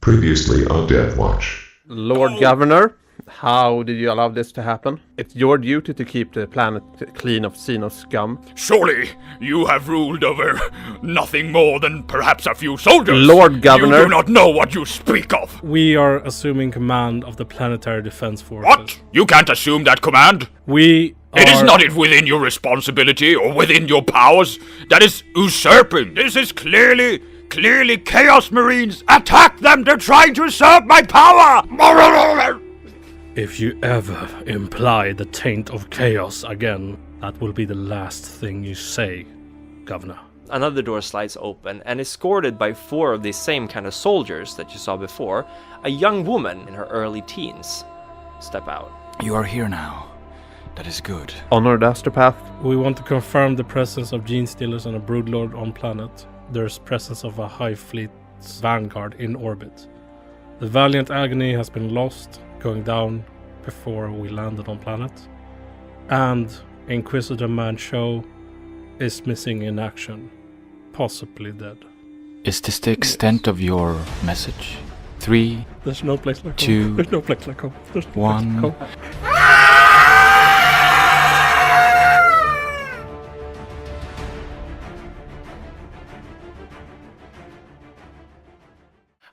Previously on Deathwatch. Lord Governor, how did you allow this to happen? It's your duty to keep the planet clean of Xenos scum. Surely you have ruled over nothing more than perhaps a few soldiers. Lord Governor. You do not know what you speak of. We are assuming command of the Planetary Defense Forces. What? You can't assume that command. It is not within your responsibility or within your powers. That is usurping. This is clearly Chaos Marines. Attack them! They're trying to usurp my power! If you ever imply the taint of chaos again, that will be the last thing you say, Governor. Another door slides open, and escorted by 4 of the same kind of soldiers that you saw before, a young woman in her early teens step out. You are here now. That is good. Honored Astartes. We want to confirm the presence of genestealers and a broodlord on planet. There's presence of a Hive Fleet's vanguard in orbit. The Valiant Agony has been lost, going down before we landed on planet. And Inquisitor Mancho is missing in action, possibly dead. Is this the extent of your message? 3, There's no place like 2, home. There's no place like home. There's no 1. place like home.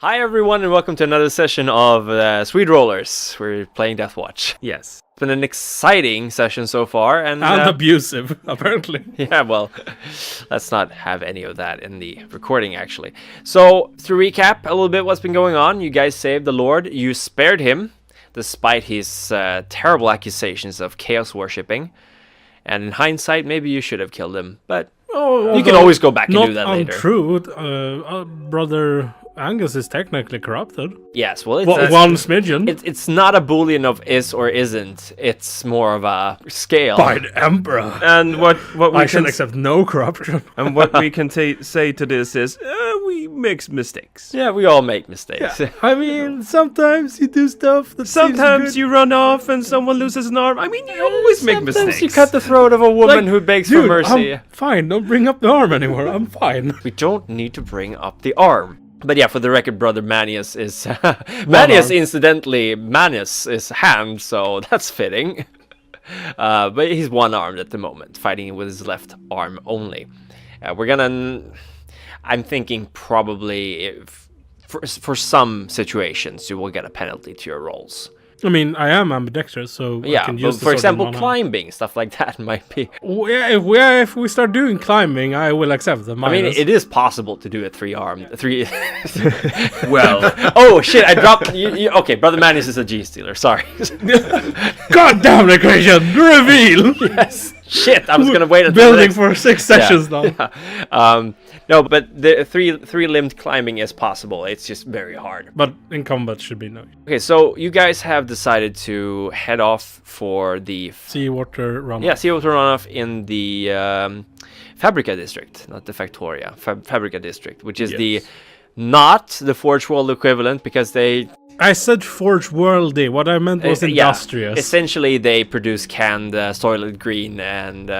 Hi everyone, and welcome to another session of Swede Rollers. We're playing Deathwatch. Yes. It's been an exciting session so far, and abusive, apparently. yeah, well, let's not have any of that in the recording, actually. So, to recap a little bit what's been going on, you guys saved the Lord. You spared him, despite his terrible accusations of chaos worshipping. And in hindsight, maybe you should have killed him, but you can always go back and do that later. Not untrue. Brother Angus is technically corrupted. Yes, well, One smidgen. It's not a boolean of is or isn't. It's more of a scale. By the Emperor. And what we I can can accept no corruption. and what we can say to this is we make mistakes. Yeah, we all make mistakes. Yeah. I mean, sometimes you do stuff that Sometimes you run off and someone loses an arm. I mean, you always make Sometimes mistakes. you cut the throat of a woman who begs for mercy. I'm fine. Don't bring up the arm anymore. I'm fine. We don't need to bring up the arm. But yeah, for the record, brother Manius is... Manius, incidentally, Manius is hand, so that's fitting. But he's one-armed at the moment, fighting with his left arm only. We're gonna... I'm thinking probably for some situations you will get a penalty to your rolls. I mean, I am ambidextrous, so Yeah, I can but use the for sword in example, one hand. climbing, stuff like that might be... If we start doing climbing, I will accept the minus. I mean, it is possible to do a 3-armed... Well, Oh, shit, I dropped... Okay, brother Manius is a genestealer, sorry. God damn the equation! Reveal! Yes. Shit, I was gonna wait until Building the next... for 6 sessions now. Yeah. No, but the three-limbed climbing is possible. It's just very hard. But in combat should be no. Okay, so you guys have decided to head off for the Seawater run. seawater runoff in the Fabrica district, not the Factoria. Fabrica district, which is not the Forge World equivalent, because they... I said Forge Worldy. What I meant was industrious. Essentially, they produce canned Soylent Green and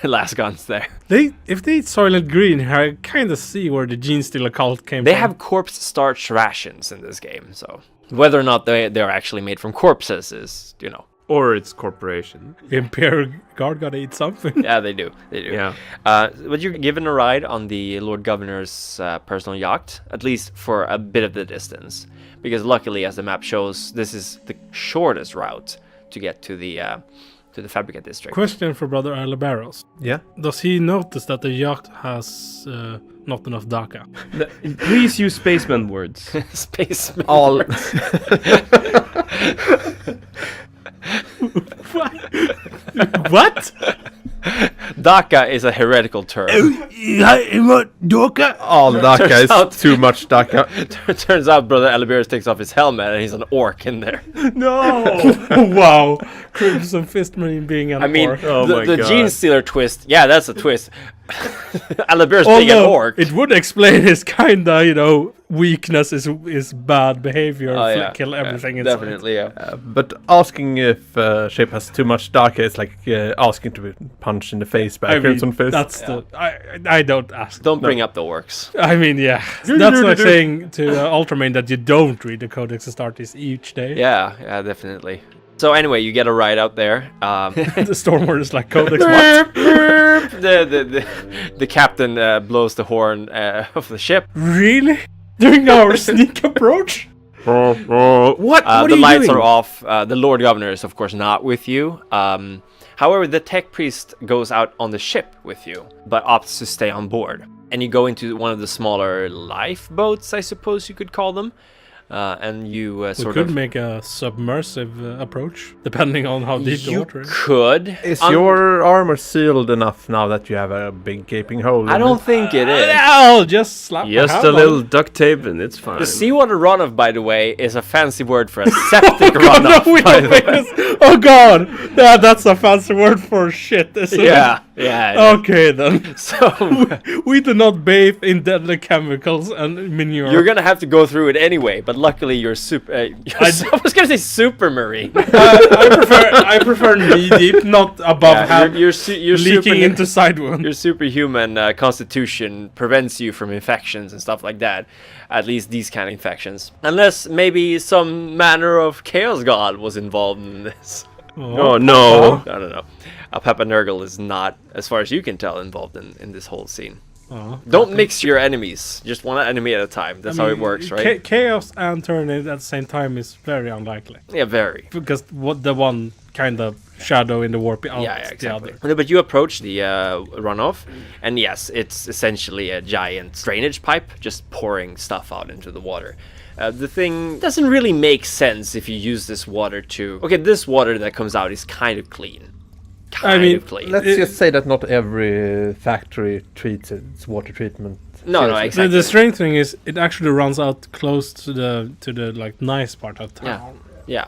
las guns there. If they eat Soylent Green, I kind of see where the Genestealer cult came They from. have corpse starch rations in this game, so whether or not they're actually made from corpses is, or it's corporation. Imperial Guard gotta eat something. Yeah, they do. Yeah. But you're given a ride on the Lord Governor's personal yacht, at least for a bit of the distance, because luckily, as the map shows, this is the shortest route to get to the Fabrica district. Question for Brother Aleberus. Yeah? Does he notice that the yacht has not enough DACA? Please use spaceman words. Space. All... What? DACA is a heretical term. All DACA is too much DACA. Turns out Brother Aleberus takes off his helmet and he's an orc in there. No! Wow. Crimson Fist Marine being an orc. Oh the my God. genestealer twist, yeah, that's a twist. Aleberus being an orc. It would explain his kinda, weakness is bad behavior. Kill everything inside. Definitely, yeah. But asking if ship has too much DACA is like asking to be punched in the face face back, Crimson Fist. That's the... I don't ask. Don't bring up the orcs. I mean, yeah. That's like saying to Ultraman that you don't read the Codex Astartes each day. Yeah, definitely. So anyway, you get a ride out there. The Stormward is like Codex what? The captain blows the horn of the ship. Really? During our sneak approach? What are The you lights doing? are off. The Lord Governor is, of course, not with you. However, the Tech Priest goes out on the ship with you, but opts to stay on board. And you go into one of the smaller lifeboats, I suppose you could call them. And you We sort could of... make a submersive approach, depending on how deep the You water is. could. Is your armor sealed enough now that you have a big gaping hole? I in don't it? think it is. I'll just slap my Just hand a on little it. duct tape and it's fine. The seawater runoff, by the way, is a fancy word for a septic Oh, runoff. no, we by don't the make way. this. Oh god! Yeah, that's a fancy word for shit, isn't it? Yeah. Okay then. So We do not bathe in deadly chemicals and manure. you're gonna have to go through it anyway. But luckily, you're super. I was gonna say supermarine. I prefer knee deep, not above Yeah, half, your leaking into side wound. Your superhuman constitution prevents you from infections and stuff like that. At least these kind of infections. Unless maybe some manner of chaos god was involved in this. Oh no. I don't know. Papa Nurgle is not, as far as you can tell, involved in this whole scene. Don't mix your enemies. Just one enemy at a time. That's how it works, right? Chaos and Turning at the same time is very unlikely. Yeah, very. Because what the one kind of shadow in the warp out Yeah, the exactly. other. No, but you approach the runoff, and yes, it's essentially a giant drainage pipe just pouring stuff out into the water. The thing doesn't really make sense if you use this water to... Okay, this water that comes out is kind of clean. Kind of clean. Let's just say that not every factory treats its water treatment. No, seriously. exactly. The strange thing is, it actually runs out close to the like nice part of town. Yeah,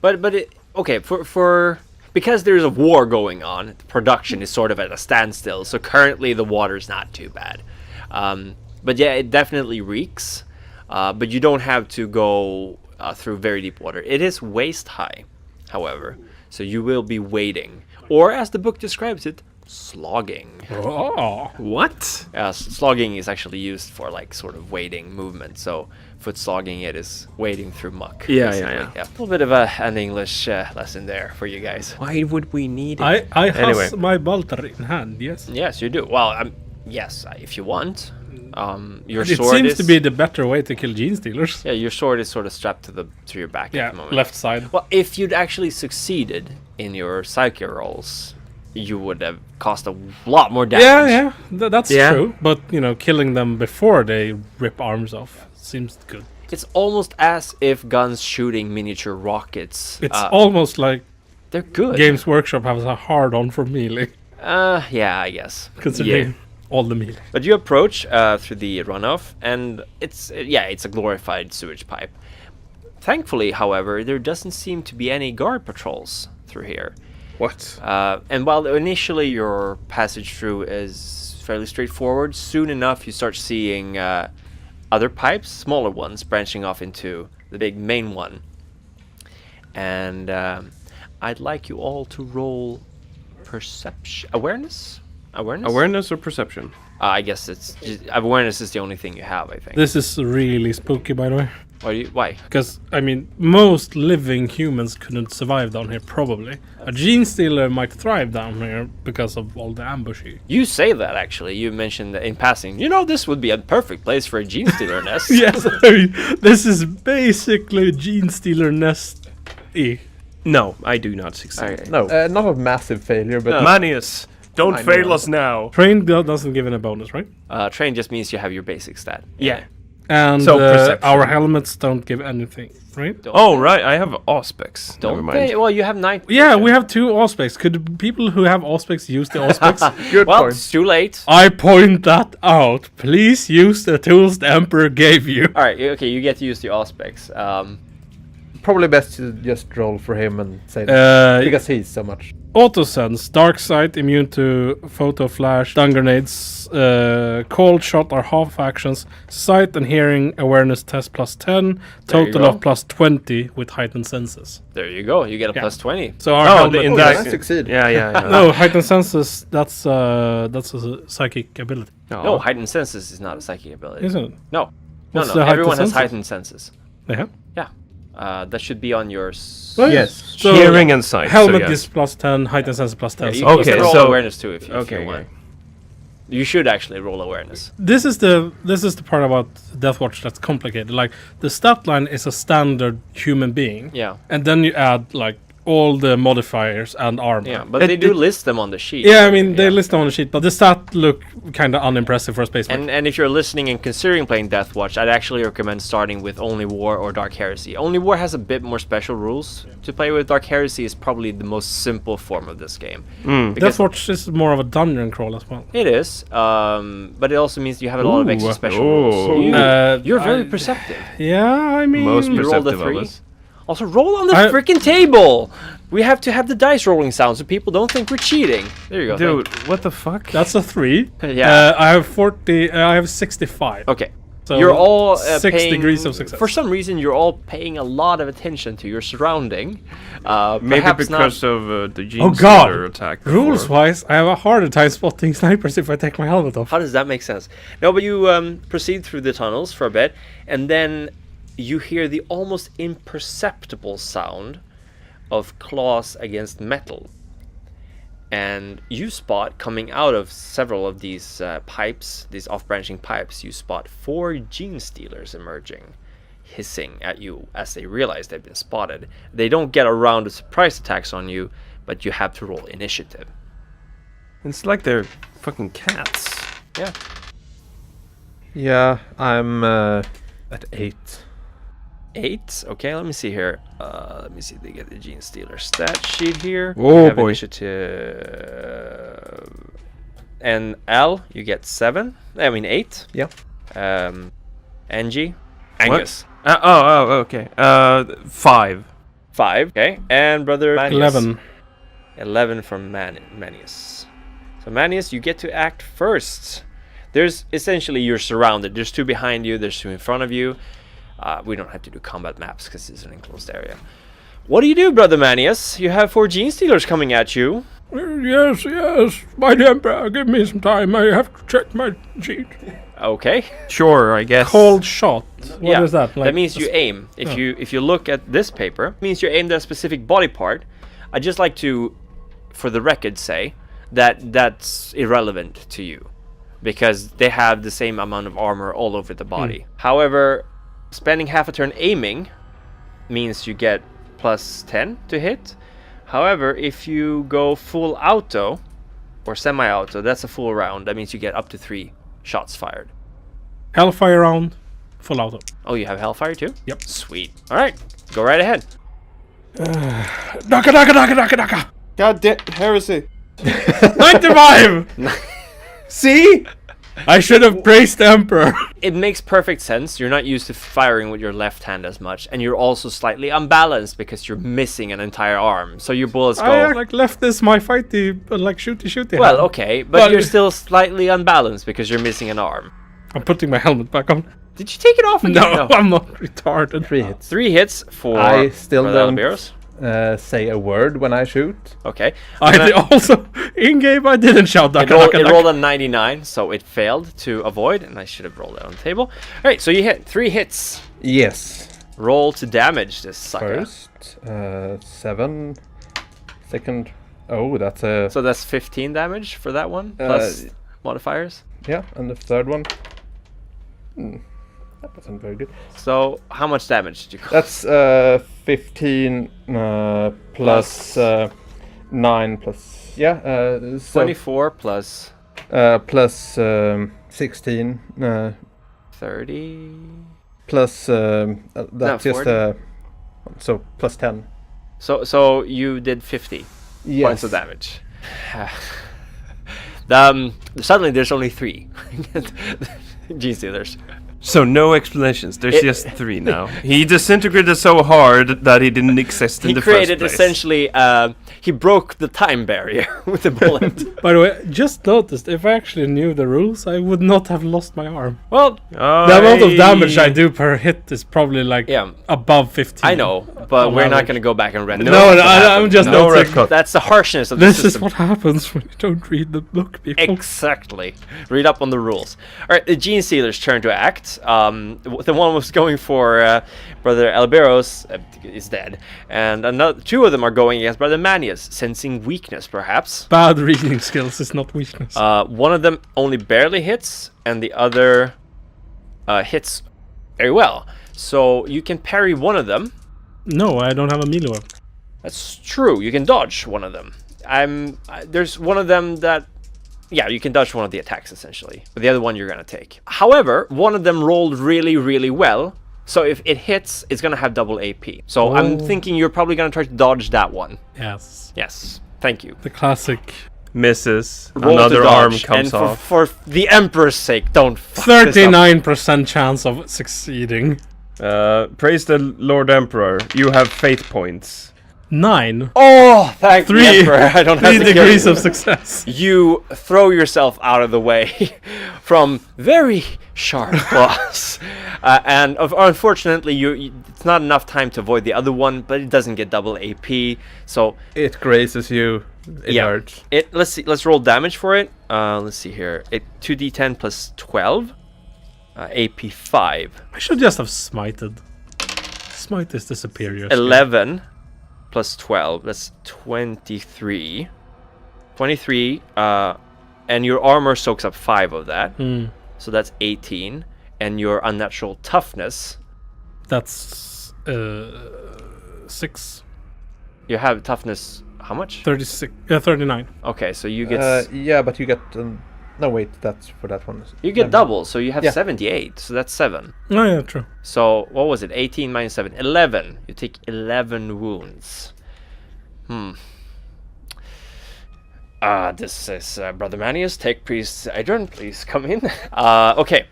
but it, okay, for because there's a war going on, the production is sort of at a standstill. So currently the water's not too bad, but yeah, it definitely reeks. But you don't have to go through very deep water. It is waist high, however, so you will be wading, or as the book describes it, slogging. Oh, What? Slogging is actually used for like sort of wading movement. So foot slogging, it is wading through muck. Yeah, basically. yeah. A little bit of an English lesson there for you guys. Why would we need it? I Anyway. has my bolter in hand. Yes. Yes, you do. Well, yes, if you want. Your It sword seems is to be the better way to kill gene stealers. yeah. Your sword is sort of strapped to your back Yeah, at the moment. left side. Well, if you'd actually succeeded in your psyche rolls, you would have caused a lot more damage. Yeah, that's Yeah. true. But you know, killing them before they rip arms off seems good. It's almost as if guns shooting miniature rockets. It's almost like they're good. Games Workshop has a hard-on for melee, Yeah, I guess. considering all the melee. But you approach through the runoff, and it's a glorified sewage pipe. Thankfully, however, there doesn't seem to be any guard patrols through here. What? And while initially your passage through is fairly straightforward, soon enough you start seeing other pipes, smaller ones, branching off into the big main one. And I'd like you all to roll perception, awareness. Awareness or perception? I guess it's awareness is the only thing you have. I think. This is really spooky, by the way. Why? Because, I mean, most living humans couldn't survive down here, probably. A gene stealer might thrive down here because of all the ambushing. You say that actually. You mentioned in passing. You know, this would be a perfect place for a gene stealer nest. Yes, I mean, this is basically gene stealer nest-y. No, I do not succeed. Okay. No, not a massive failure, but Manius, don't I fail know. us now. Train doesn't give any bonus, right? Train just means you have your basic stat. Yeah. And So perception. our helmets don't give anything, right? Oh, right, I have Auspex. Never Don't mind. they? Well, you have 9. Yeah, we have 2 Auspex. Could people who have Auspex use the Auspex? good Well, point. it's too late. I point that out. Please use the tools the Emperor gave you. All right. Okay, you get to use the Auspex. Probably best to just roll for him and say that, because he's so much. Auto sense, dark sight, immune to photo flash, stun grenades, cold shot are half actions, sight and hearing awareness test +10, total of +20 with heightened senses. There you go. You get a +20. So our helmet, in I succeed. Yeah. no, heightened senses. That's a psychic ability, No, heightened senses is not a psychic ability. isn't it? No. What's No. the heightened Everyone has senses? heightened senses. They have. That should be on your. Yes. So Hearing and sight. helmet so yes. is +10, heightened senses +10. You, So you Okay, can roll so- awareness too if you Okay. want. You should actually roll awareness. this is the part about Deathwatch that's complicated. Like the stat line is a standard human being, Yeah. and then you add like all the modifiers and armor. Yeah, but they do list them on the sheet. Yeah, I mean they list them on the sheet, but the stat look kind of unimpressive for a space marine. And if you're listening and considering playing Deathwatch, I'd actually recommend starting with Only War or Dark Heresy. Only War has a bit more special rules to play with. Dark Heresy is probably the most simple form of this game. Because Deathwatch is more of a dungeon crawl as well. it is, but it also means you have a lot of extra special rules. So you're very perceptive. Yeah, I mean, Most You rolled a perceptive of 3. us. Also, roll on the I- freaking table! We have to have the dice rolling sound so people don't think we're cheating. There you go. Dude, what the fuck? that's a 3. Yeah. I have 40. I have 65. Okay. So You're all 6 paying, degrees of success. For some reason, you're all paying a lot of attention to your surrounding. Maybe Perhaps because not. of the Oh genestealer god! attack. before. Rules wise, I have a harder time spotting snipers if I take my helmet off. How does that make sense? No, but you proceed through the tunnels for a bit, and then you hear the almost imperceptible sound of claws against metal. And you spot, coming out of several of these pipes, these off-branching pipes, you spot 4 genestealers emerging, hissing at you as they realize they've been spotted. They don't get around to surprise attacks on you, but you have to roll initiative. It's like they're fucking cats. Yeah. Yeah, I'm at 8. 8. Okay, let me see here. Let me see if they get the genestealer stat sheet here. Oh, You have boy. Initiative. And Al, you get 7. I mean 8. Yeah. Angie, Angus, Okay. 5. 5. Okay, and brother Manius. 11. 11 from Manius. So Manius, you get to act first. There's essentially you're surrounded. There's 2 behind you. There's 2 in front of you. We don't have to do combat maps because it's an enclosed area. What do you do, Brother Manius? You have 4 genestealers coming at you. Yes, mighty emperor, give me some time. I have to check my sheet. Okay. Sure, I guess. Cold shot. What is that? That means you aim. If you look at this paper, it means you're aimed at a specific body part. I'd just like to, for the record, say that that's irrelevant to you because they have the same amount of armor all over the body. However, spending half a turn aiming means you get +10 to hit. However, if you go full auto or semi-auto, that's a full round. That means you get up to 3 shots fired. Hellfire round, full auto. Oh, you have Hellfire too? Yep. Sweet. All right, go right ahead. Daka. God damn, heresy. 95! See? I should have praised the emperor. It makes perfect sense. You're not used to firing with your left hand as much, and you're also slightly unbalanced because you're missing an entire arm. So your bullets go. I like left this my fighty, like shooty. Well, hand. okay, but Well, you're still slightly unbalanced because you're missing an arm. I'm putting my helmet back on. Did you take it off again? No, I'm not retarded. 3 hits. 3 hits for I still Brother don't Aleberus. Say a word when I shoot. Okay. I also in game I didn't shout It rolled a 99, so it failed to avoid, and I should have rolled it on the table. All right, so you hit 3 hits. Yes. Roll to damage this sucker. First, 7. Second, oh, that's a... So that's 15 damage for that one, plus modifiers. Yeah, and the third one. That wasn't very good. So how much damage did you go? That's 15 plus 9 plus... Yeah, so 24 plus plus 16 30. plus that's just 40. so plus 10. So you did 50 Yes. points of damage. Suddenly there's only 3 genestealers. So no explanations. There's just 3 now. He disintegrated so hard that he didn't exist in He the created first place. essentially he broke the time barrier with the bullet. By the way, just noticed, if I actually knew the rules, I would not have lost my arm. Well, The amount of damage I do per hit is probably like yeah, above 15. I know, but we're not average. going to go back and render. I'm just No noticing. red cut. That's the harshness of the This is system. what happens when you don't read the book, people. Exactly. Read up on the rules. All right, the genestealer's turn to act. The one was going for Brother Aleberus is dead, and another 2 of them are going against Brother Manius, sensing weakness, perhaps. Bad reading skills is not weakness. One of them only barely hits, and the other hits very well. So you can parry one of them. No, I don't have a melee weapon. That's true. You can dodge one of them. There's one of them that, yeah, you can dodge one of the attacks essentially, but the other one you're gonna take. However, one of them rolled really, really well. So if it hits, it's gonna have double AP. So I'm thinking you're probably gonna try to dodge that one. Yes. Yes. Thank you. The classic. Misses. Roll Another to arm dodge, comes and off. for the Emperor's sake, don't fuck this up. 39% chance of succeeding. Praise the Lord Emperor. You have fate points. 9. Oh, thank 3 the Emperor. I don't have 3 to kill degrees you. of success. You throw yourself out of the way from very sharp claws, and unfortunately, it's not enough time to avoid the other one, but it doesn't get double AP. So It grazes you. It hurts. Let's see. Let's roll damage for it. Let's see here. 2d10 plus 12. AP 5. I should just have smited. Smite is the superior skill. 11 plus 12. That's 23. 23. And your armor soaks up 5 of that. So that's 18. And your unnatural toughness. That's 6. You have toughness. How much? 36. 39. Okay, so you get Yeah, but you get... no, wait, that's for that one. you get double. So you have Yeah. 78. So that's 7. Oh yeah, true. So what was it? 18 minus 7. 11. You take 11 wounds. This is Brother Manius. Techpriest Idran, please come in. Okay.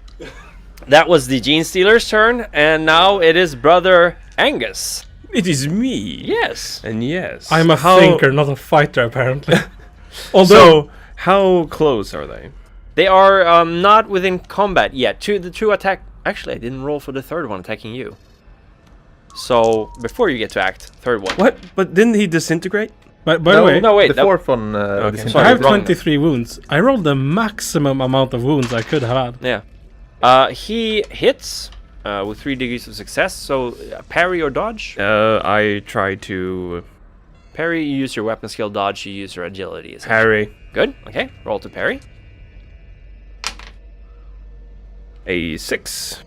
That was the genestealer's turn, and now it is Brother Angus. It is me. Yes. And yes. I'm a thinker, not a fighter, apparently. Although, So, how close are they? They are not within combat yet. The two attack... Actually, I didn't roll for the third one attacking you. So, before you get to act, third one. What? But didn't he disintegrate? by the way, No, wait. The fourth one... Okay. Sorry, I have wrong. 23 wounds. I rolled the maximum amount of wounds I could have had. Yeah. He hits with 3 degrees of success. So, parry or dodge? I try to Parry, you use your weapon skill. Dodge, you use your agility. parry. Good. Okay. Roll to parry. A 6.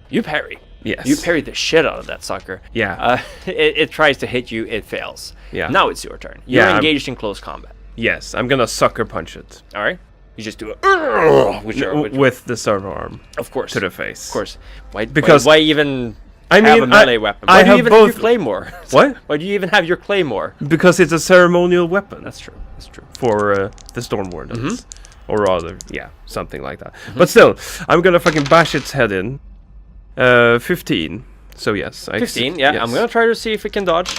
You parry. Yes. You parry the shit out of that sucker. Yeah. It tries to hit you. It fails. Yeah. Now it's your turn. You're Yeah, I'm- engaged in close combat. Yes, I'm gonna sucker punch it. All right. You just do a which With the servo arm of course to the face. Of course. Because- why even I have mean, a melee weapon? I Why do you have even have your both- claymore? What? Why do you even have your claymore? Because it's a ceremonial weapon. That's true. That's true. For the Storm Wardens. Mm-hmm. Or rather, yeah, something like that. But still, I'm gonna fucking bash its head in. 15. So yes. 15. Yeah. yes. I'm gonna try to see if it can dodge.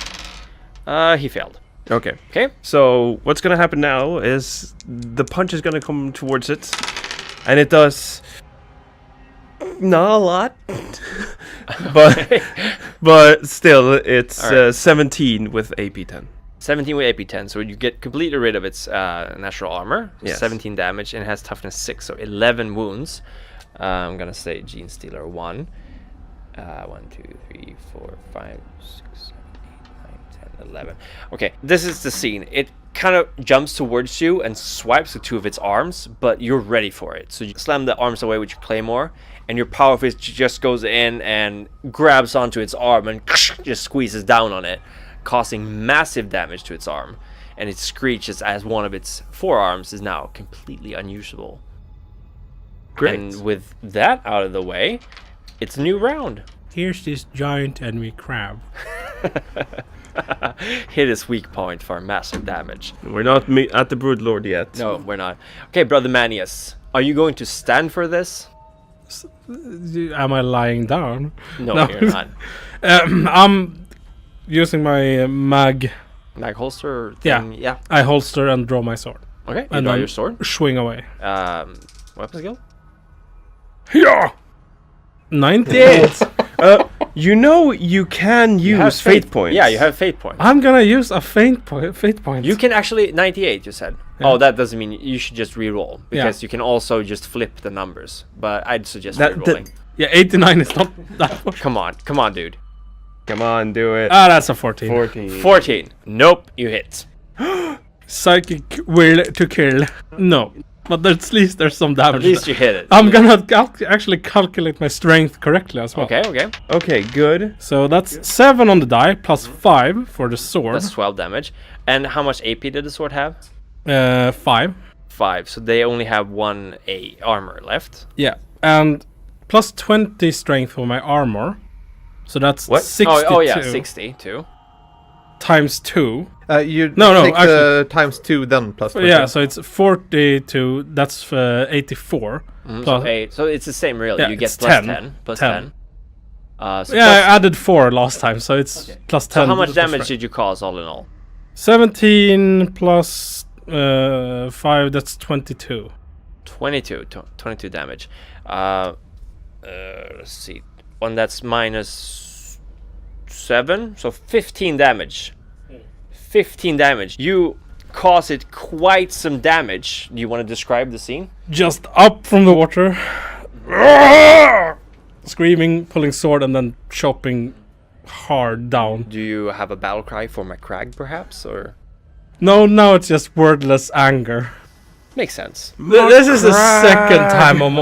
He failed. Okay. Okay. So what's gonna happen now is the punch is gonna come towards it. And it does... Not a lot. but still, it's Alright. 17 with AP 10. 17 with AP 10, so you get completely rid of its natural armor. Yes. 17 damage, and it has toughness 6, so 11 wounds. I'm gonna say genestealer 1. 1, 2, 3, 4, 5, 6, 7, 8, 9, 10, 11. Okay, this is the scene. It kind of jumps towards you and swipes with 2 of its arms, but you're ready for it. So you slam the arms away with your claymore, and your power fist just goes in and grabs onto its arm and just squeezes down on it, causing massive damage to its arm. And it screeches as one of its forearms is now completely unusable. Great. And with that out of the way, it's a new round. Here's this giant enemy crab. Hit his weak point for massive damage. We're not at the Broodlord yet. No, we're not. Okay, Brother Manius, are you going to stand for this? Am I lying down? No, No. you're not. I'm using my mag Mag holster Yeah. thing? Yeah. I holster and draw my sword. Okay, you And draw then your sword. swing away. Weapon skill? Yeah! 98! You know you can You have use fate points. Yeah, you have fate points. I'm gonna use a fate point. You can actually 98. You said. Yeah. Oh, that doesn't mean you should just re-roll because you can also just flip the numbers. But I'd suggest re-rolling. Yeah, 89 is not that much. Come on, dude. Come on, do it. That's a 14. 14. 14. Nope, you hit. Psychic will to kill. No. But at least there's some damage. At least there. you hit it. I'm gonna actually calculate my strength correctly as well. Okay. Okay, good. So that's 7 on the die, plus 5 for the sword. That's 12 damage. And how much AP did the sword have? 5. 5. So they only have 1 armor left. Yeah. And plus 20 strength for my armor. So that's What? 62. Oh yeah, 60 too. Times 2. You No, take actually- the times 2 then plus 20. Yeah, so it's 42. That's 84. So, Plus- 8. So it's the same really. Yeah, You get it's plus 10. 10. Plus 10. 10. So Yeah, I plus- added 4 last time, so it's plus 10. so how much plus damage 5. did you cause all in all? 17 plus 5, that's 22. 22 damage. Let's see. One that's minus 7, so 15 damage. 15 damage. You cause it quite some damage. Do you want to describe the scene? Just up from the water. Screaming, pulling sword, and then chopping hard down. Do you have a battle cry for my crag, perhaps, or No, now it's just wordless anger. makes sense? This is the second time I'm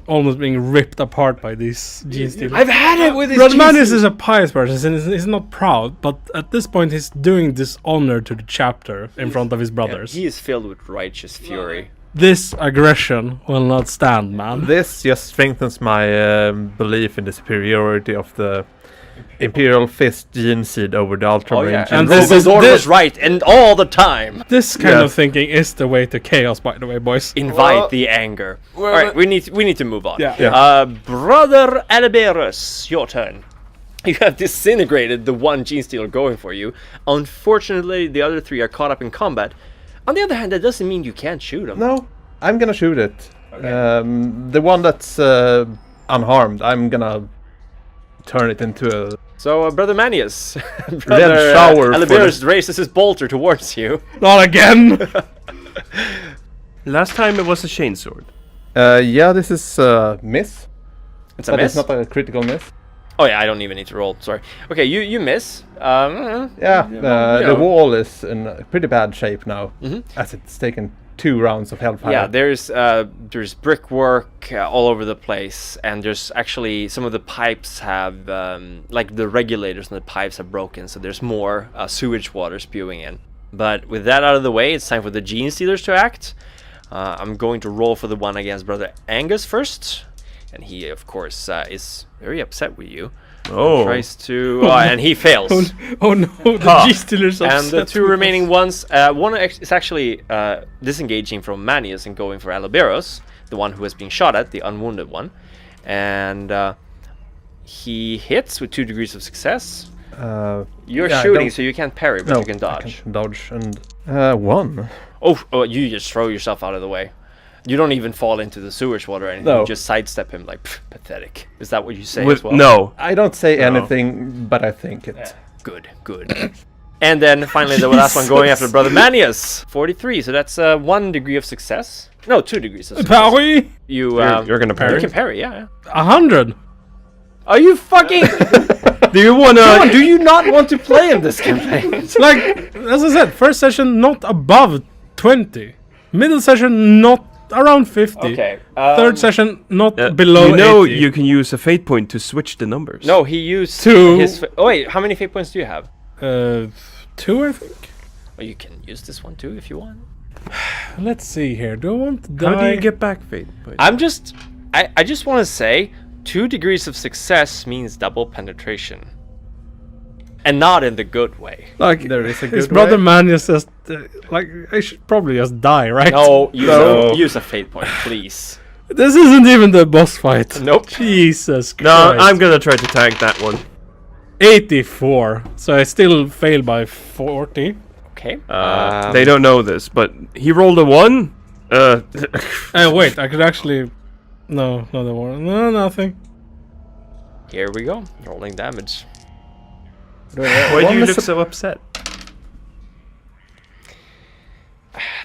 almost being ripped apart by these genestealers. I've had it with Brother Manius is a pious person, and he's not proud, but at this point he's doing dishonor to the chapter in front of his brothers. He is filled with righteous fury. This aggression will not stand, man. This just strengthens my belief in the superiority of the Imperial Fist gene seed over the Ultramarine. And And this is- Lord this- was right, and all the time. This kind Yes. of thinking is the way to chaos, by the way, boys. Invite the anger. All right, we need to move on. Yeah. Brother Aleberus, your turn. You have disintegrated the one genestealer going for you. Unfortunately, the other 3 are caught up in combat. On the other hand, that doesn't mean you can't shoot them. No, I'm gonna shoot it. The one that's unharmed, I'm gonna turn it into a... So, Brother Manius, Brother shower for Aleberus raises his bolter towards you. Not again! Last time it was a chainsword. Yeah, this is miss. It's a But miss. it's not a critical miss. Oh yeah, I don't even need to roll. Sorry. Okay, you miss. Yeah, the wall is in pretty bad shape now, as it's taken 2 rounds of hellfire. Yeah, there's brickwork all over the place, and there's actually some of the pipes have like the regulators and the pipes have broken, so there's more sewage water spewing in. But with that out of the way, it's time for the genestealers to act. I'm going to roll for the one against Brother Angus first, and he of course is very upset with you. Oh. Tries to and he fails. Oh no, the G-Stealers are And the 2 remaining ones, one is actually disengaging from Manius and going for Aleberus, the one who has been shot at, the unwounded one. And he hits with 2 degrees of success. You're yeah, I shooting, don't- so you can't parry, but No, you can I dodge. can dodge and 1. Oh, you just throw yourself out of the way. You don't even fall into the sewage water or anything. No. You just sidestep him like, "Pff, pathetic." Is that what you say With, as well? No. I don't say No. anything, but I think it. Good. And then finally the last one going after Brother Manius. 43, so that's 1 degree of success. No, 2 degrees of success. Parry! You're gonna parry? You can parry, yeah. 100! Are you fucking... Do you wanna... John, do you not want to play in this campaign? Like, as I said, first session not above 20. Middle session not around 50. Okay. Third session not below You know 80. you can use a fate point to switch the numbers. No, he used 2. his... Oh wait, how many fate points do you have? 2, I think. Well, you can use this one too if you want. Let's see here. Do I want to die? How do you get back fate points? I'm just... I just want to say 2 degrees of success means double penetration. And not in the good way. Like, There is a his good brother way. Manius just... like, I should probably just die, right? No, No. use a fate point, please. This isn't even the boss fight. Nope. Jesus Christ. No, I'm gonna try to tank that one. 84. So I still fail by 40. Okay. They don't know this, but he rolled a 1. Wait, I could actually... No, there weren't. No, nothing. Here we go. Rolling damage. Why do you look so upset?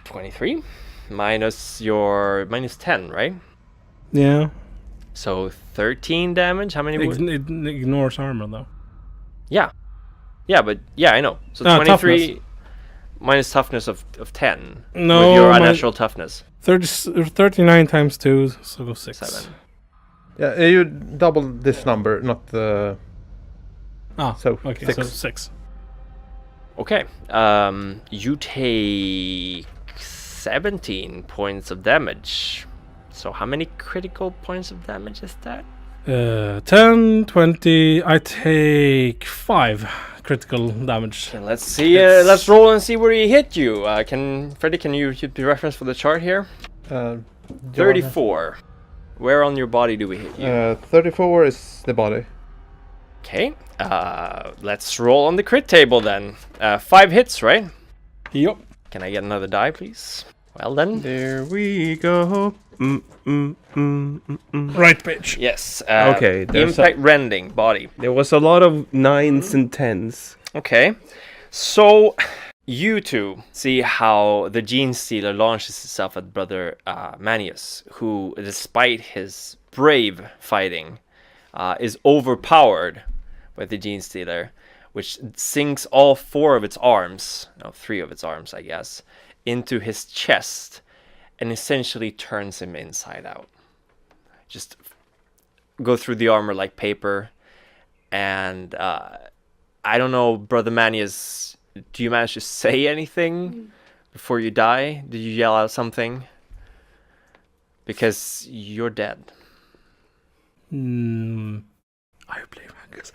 23. Minus 10, right? Yeah. So 13 damage. How many? It ignores armor, though. Yeah. Yeah, but... Yeah, I know. So 23... Toughness. Minus toughness of 10. No, with your unnatural toughness. 39 times 2, so go 6. 7. Yeah, you double this number, not the... So, okay, 6. So 6. Okay. You take 17 points of damage. So how many critical points of damage is that? 10, 20, I take 5 critical damage. Okay, let's see, let's roll and see where he hit you. Freddy, can you hit the reference for the chart here? 34. Where on your body do we hit you? 34 is the body. Okay, let's roll on the crit table then. 5 hits, right? Yup. Can I get another die, please? Well then. There we go. Right, bitch. Yes. Okay. Impact rending body. There was a lot of 9s and 10s. Okay. So you two see how the genestealer launches itself at Brother Manius, who, despite his brave fighting, is overpowered by the genestealer, which sinks all 4 of its arms, no, 3 of its arms, I guess, into his chest and essentially turns him inside out. Just go through the armor like paper. And I don't know, Brother Manius, do you manage to say anything before you die? Did you yell out something? Because you're dead. I blame Angus.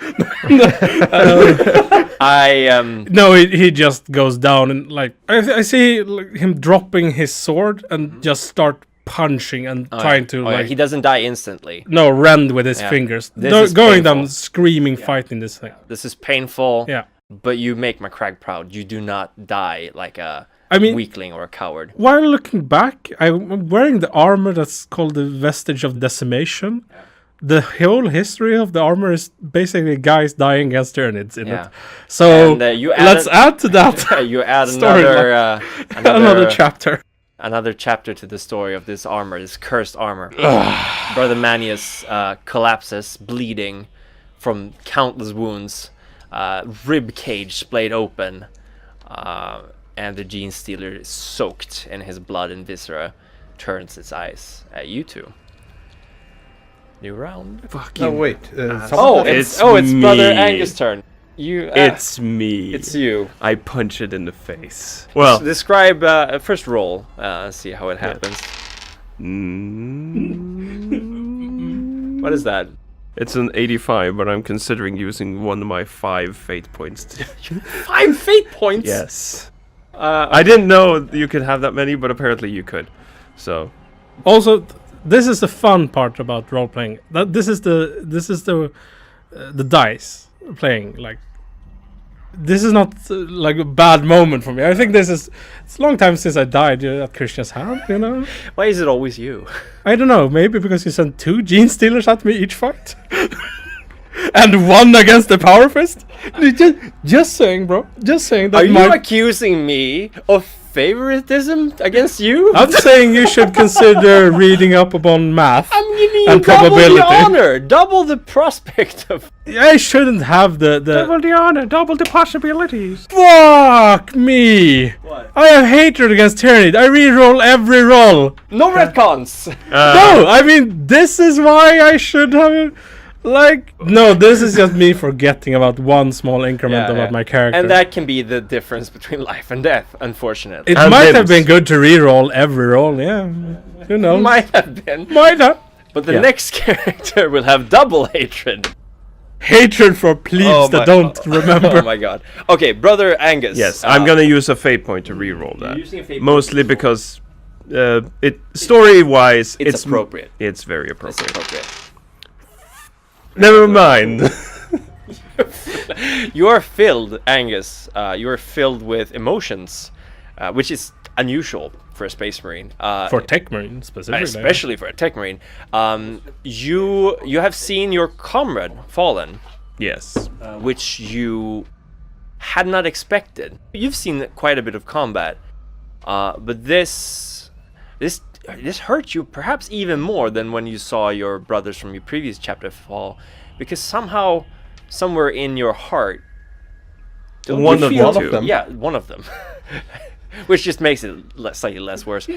No, he just goes down and I see him dropping his sword and just start punching and trying to he doesn't die instantly. No, rend with his fingers. Going painful. down, screaming, fighting this thing. This is painful. Yeah. But you make my crag proud. You do not die like a weakling or a coward. While looking back, I'm wearing the armor that's called the Vestige of Decimation. Yeah. The whole history of the armor is basically guys dying against Tyranids in it. So let's add to that. You add another chapter. Another chapter to the story of this armor, this cursed armor. Brother Manius collapses, bleeding from countless wounds. Rib cage splayed open. And the genestealer is soaked in his blood and viscera, turns its eyes at you two. New round. No, wait. It's Brother Angus' turn. It's me. It's you. I punch it in the face. Well, describe first roll. See how it happens. What is that? It's an 85, but I'm considering using one of my 5 fate points. 5 fate points? Yes. I didn't know you could have that many, but apparently you could. So. Also, this is the fun part about role playing. This is the dice playing. Like, this is not like a bad moment for me. I think it's a long time since I died at Christian's hand. You know. Why is it always you? I don't know. Maybe because you sent 2 genestealers at me each fight. And 1 against the Power Fist? Just saying, bro. Just saying that. Are you accusing me of favoritism against you? I'm saying you should consider reading up upon math. I'm giving you and double probability. The honor, double the prospect of. I shouldn't have the double the honor, double the possibilities. Fuck me! What? I have hatred against Tyranid. I re-roll every roll. No retcons. No, I mean this is why I should have. No, this is just me forgetting about one small increment about my character. And that can be the difference between life and death, unfortunately. It might have been good to re-roll every roll, yeah. Who knows? Might have been. Might have. But the next character will have double hatred. Hatred for plebes that don't remember. Oh my god. Okay, Brother Angus. Yes, I'm gonna use a fate point to re-roll that. Mostly because story-wise, it's appropriate. It's very appropriate. It's appropriate. Never mind. You are filled, Angus. You are filled with emotions, which is unusual for a Space Marine. For Tech Marine specifically. Especially for a Tech Marine. You have seen your comrade fallen, Yes. which you had not expected. You've seen quite a bit of combat, but this hurt you perhaps even more than when you saw your brothers from your previous chapter fall, because somehow, somewhere in your heart, One of them. yeah, one of them. Which just makes it slightly less worse.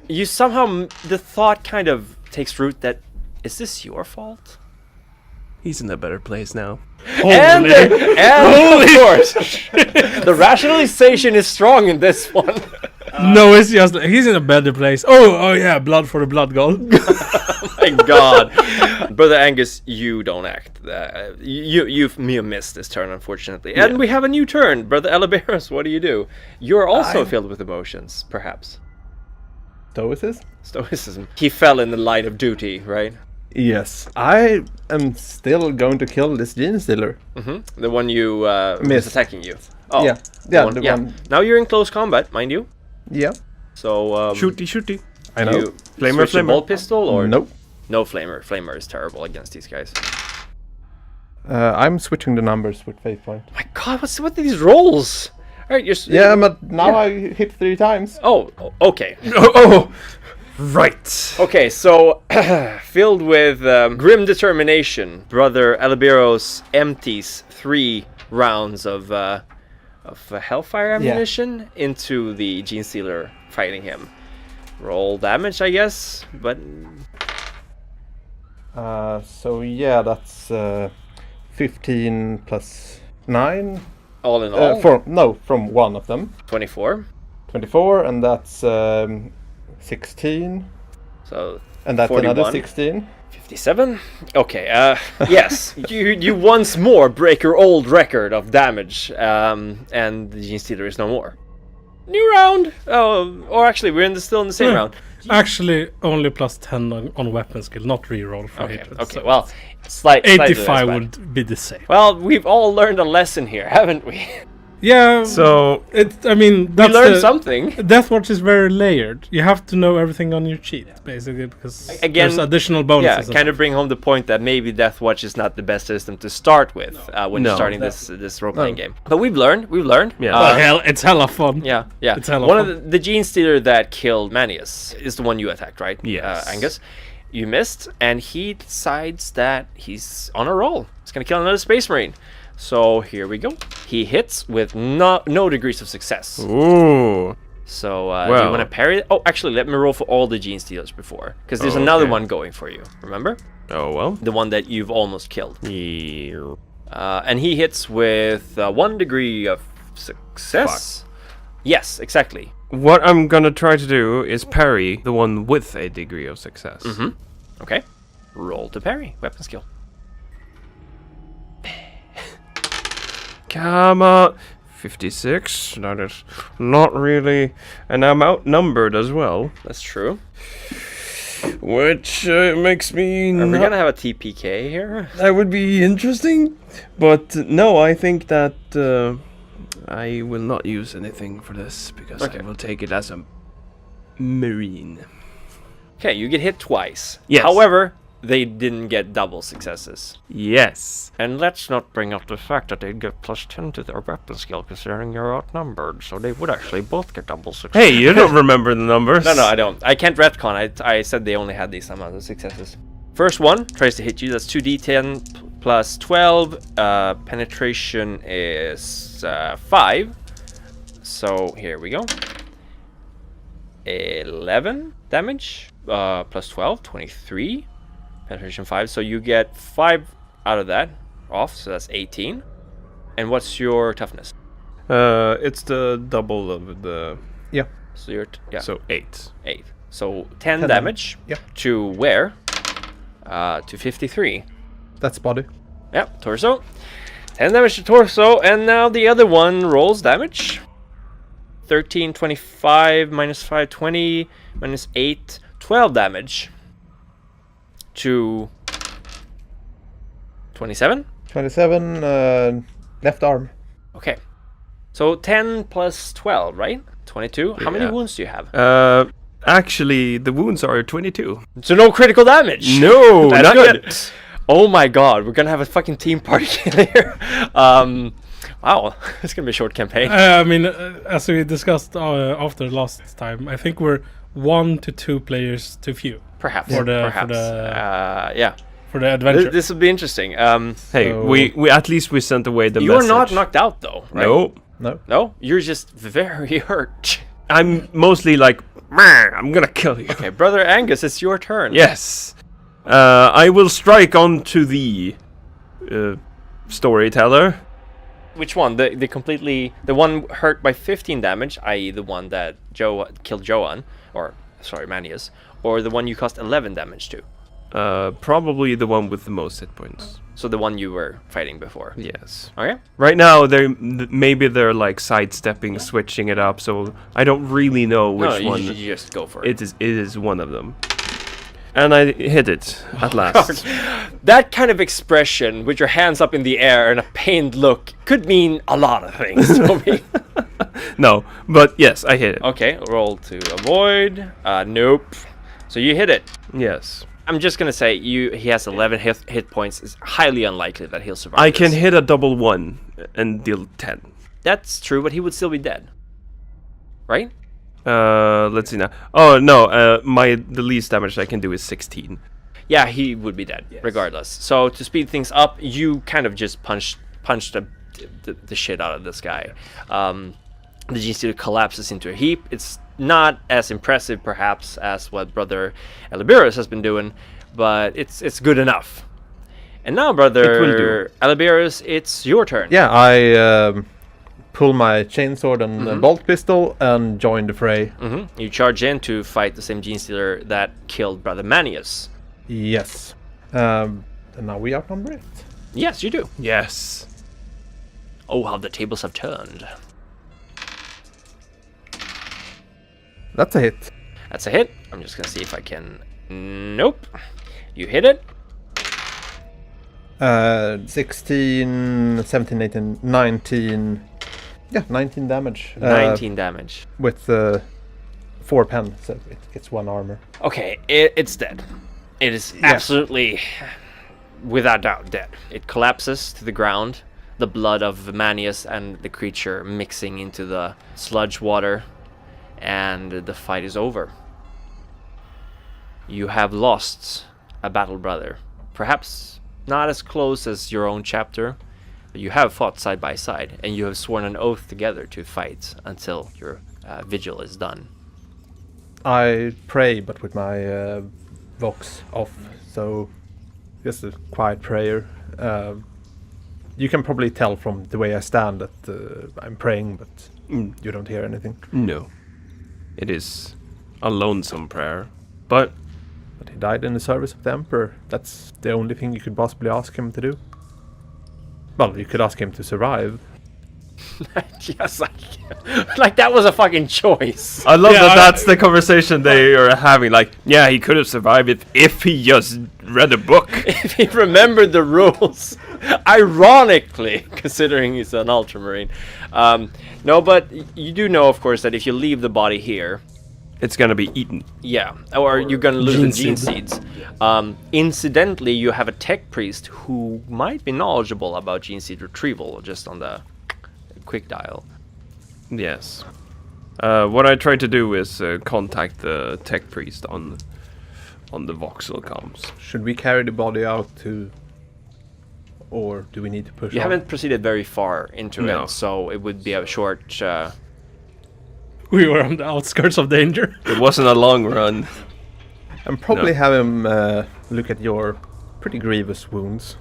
You somehow, the thought kind of takes root that, is this your fault? He's in a better place now. And of course, the rationalization is strong in this one. No, it's just he's in a better place. Oh yeah, blood for the blood god. My God, Brother Angus, you don't act. You missed this turn, unfortunately. And we have a new turn, Brother Aleberus. What do? You're also filled with emotions, perhaps. Stoicism. He fell in the light of duty, right? Yes, I am still going to kill this genestealer. The one you was Missed. attacking you. Oh, Yeah, the the one. Now you're in close combat, mind you. Yeah, So Shooty. I know. You Flamer, switch to flamer. bolt pistol or Nope. No flamer. Flamer is terrible against these guys. I'm switching the numbers with Fate Point. My God, what's with these rolls? All right, Yeah, but now I hit 3 times. Oh, okay. Right. Okay, so filled with grim determination, Brother Aleberus empties 3 rounds of Hellfire ammunition into the genestealer fighting him. Roll damage, I guess, but So yeah, that's 15 plus 9. all in all, From one of them. 24. 24, and that's 16. So And that's 41. another 16. 57. Okay. Yes, you once more break your old record of damage, and the genestealer is no more. New round. Oh, or actually, we're still in the same round. Actually, only plus 10 on weapon skill, not reroll for Okay. hatred. Okay. So Well, slightly less 85 bad. would be the same. Well, we've all learned a lesson here, haven't we? Yeah. So I mean, We that's learned something. Deathwatch is very layered. You have to know everything on your cheat, basically, because Again, there's additional Yeah, bonuses. kind of bring home the point that maybe Deathwatch is not the best system to start with when you're No. starting this role-playing game. But we've learned. Yeah. Oh, hell, it's hella fun. Yeah, yeah. It's hella One fun. of the genestealer that killed Manius is the one you attacked, right? Yes. Angus. You missed, and he decides that he's on a roll. He's gonna kill another Space Marine. So here we go. He hits with no degrees of success. Ooh. So do Well. you want to parry it? Oh, actually, let me roll for all the genestealers before, because there's another one going for you. Remember, Oh well. the one that you've almost killed. Yeah. And he hits with 1 degree of success. Yes, exactly. What I'm gonna try to do is parry the one with a degree of success. Okay. Roll to parry. Weapon skill. Come on. 56. That is not really. And I'm outnumbered as well. That's true. Which makes me. Are we not- gonna have a TPK here? That would be interesting. But no, I think that I will not use anything for this because Okay. I will take it as a marine. Okay, you get hit twice. Yes. However, they didn't get double successes. Yes. And let's not bring up the fact that they get plus 10 to their weapon skill considering you're outnumbered, so they would actually both get double success. Hey, you don't remember the numbers? No, I don't. I can't retcon. I said they only had these amount of successes. First one tries to hit you. That's 2d10 plus 12. Penetration is 5. So here we go. 11 damage. Plus 12, 23. Penetration 5. So you get 5 out of that off. So that's 18. And what's your toughness? It's the double of the. Yeah. So you're So 8. 8. So 10 10 damage Yeah. to where? To 53. That's body. Yep, torso. 10 damage to torso, and now the other one rolls damage. 13, 25, minus 5, 20, minus 8, 12 damage. To 27? 27, Left arm. Okay. So 10 plus 12, right? 22. How many Yeah. wounds do you have? Actually, the wounds are 22. So no critical damage. No, That's not good. yet. Oh my god, we're gonna have a fucking team party here. Wow, it's gonna be a short campaign. I mean, as we discussed after last time, I think we're 1 to 2 players too few Perhaps. for the Yeah. for the adventure. This will be interesting. Hey, So- we at least we sent away the You're message. not knocked out though, right? No. No. No, you're just very hurt. I'm mostly like, "Meh, I'm gonna kill you." Okay, brother Angus, it's your turn. Yes. I will strike onto the storyteller. Which one? The one hurt by 15 damage, i.e. the one that killed Joan, or sorry, Manius, or the one you cost 11 damage to. Probably the one with the most hit points. So the one you were fighting before. Yes. Okay. Right now, maybe they're like sidestepping, switching it up. So I don't really know which No, one. you just go for it. It is one of them. And I hit it at last. That kind of expression with your hands up in the air and a pained look could mean a lot of things to me. No, but yes, I hit it. Okay, roll to avoid. Nope. So you hit it. Yes. I'm just gonna say he has 11 hit points. It's highly unlikely that he'll survive. I can this. hit a double 1 and deal 10. That's true, but he would still be dead. Right? Let's see now. Oh no, the least damage I can do is 16. Yeah, he would be dead regardless. So to speed things up, you kind of just punch the shit out of this guy. The genestealer collapses into a heap. It's not as impressive perhaps as what brother Aleberus has been doing, but it's good enough. And now, brother Aleberus, it's your turn. Yeah, I pull my chainsword and bolt pistol and join the fray. You charge in to fight the same genestealer that killed brother Manius. Yes. And now we outnumber it. Yes, you do. Yes. Oh, how the tables have turned. That's a hit. That's a hit. I'm just gonna see if I can. Nope. You hit it. 16, 17, 18, 19. Yeah, 19 damage. 19 damage. With 4 pen, so it gets 1 armor. Okay, it's dead. It is absolutely, without doubt, dead. It collapses to the ground. The blood of Manius and the creature mixing into the sludge water, and the fight is over. You have lost a battle brother. Perhaps not as close as your own chapter, but you have fought side by side, and you have sworn an oath together to fight until your vigil is done. I pray, but with my vox off, so just a quiet prayer. You can probably tell from the way I stand that I'm praying, but you don't hear anything. No. It is a lonesome prayer, but he died in the service of the Emperor. That's the only thing you could possibly ask him to do. Well, you could ask him to survive. Yes, like that was a fucking choice. I love that that's the conversation they are having. Like, yeah, he could have survived it if he just read a book. If he remembered the rules. Ironically, considering he's an ultramarine. No, but you do know, of course, that if you leave the body here, it's gonna be eaten. Yeah, or you're gonna lose the gene seeds. Incidentally, you have a tech priest who might be knowledgeable about gene seed retrieval, just on the quick dial. Yes. What I try to do is contact the tech priest on the voxel comms. Should we carry the body out to, or do we need to push? You on? haven't proceeded very far into it, so it would be a short. We were on the outskirts of danger. It wasn't a long run. And probably have him look at your pretty grievous wounds.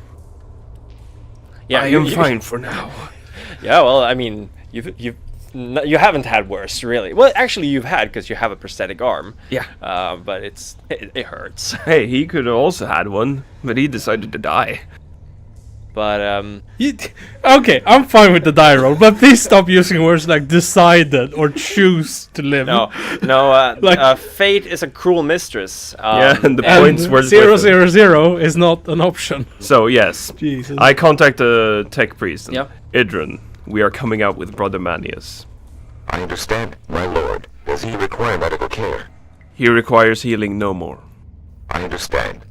Yeah, I am fine for now. Yeah, well, I mean, you haven't had worse, really. Well, actually, you've had because you have a prosthetic arm. Yeah. But it hurts. Hey, he could have also had one, but he decided to die. But Okay, I'm fine with the die roll, but please stop using words like decided or choose to live. no, fate is a cruel mistress. And the And points were 000 is not an option. So yes, Jesus. I contact the Techpriest. Yep. Idran, we are coming out with Brother Manius. I understand, my lord. Does he require medical care? He requires healing no more. I understand.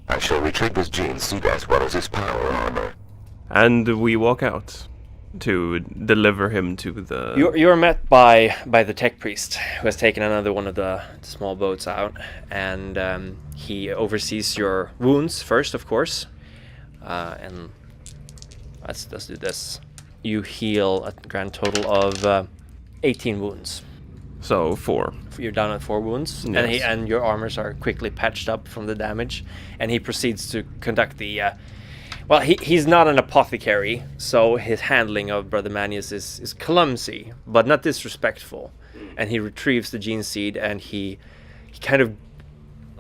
I shall retrieve his gene seed as well as his power armor. And we walk out to deliver him to the... You're met by the tech priest, who has taken another one of the small boats out, and he oversees your wounds first, of course. And let's do this. You heal a grand total of 18 wounds. So 4. You're down at 4 wounds, Yes. and your armors are quickly patched up from the damage. And he proceeds to conduct the. Well, he's not an apothecary, so his handling of Brother Manius is clumsy, but not disrespectful. And he retrieves the gene seed, and he kind of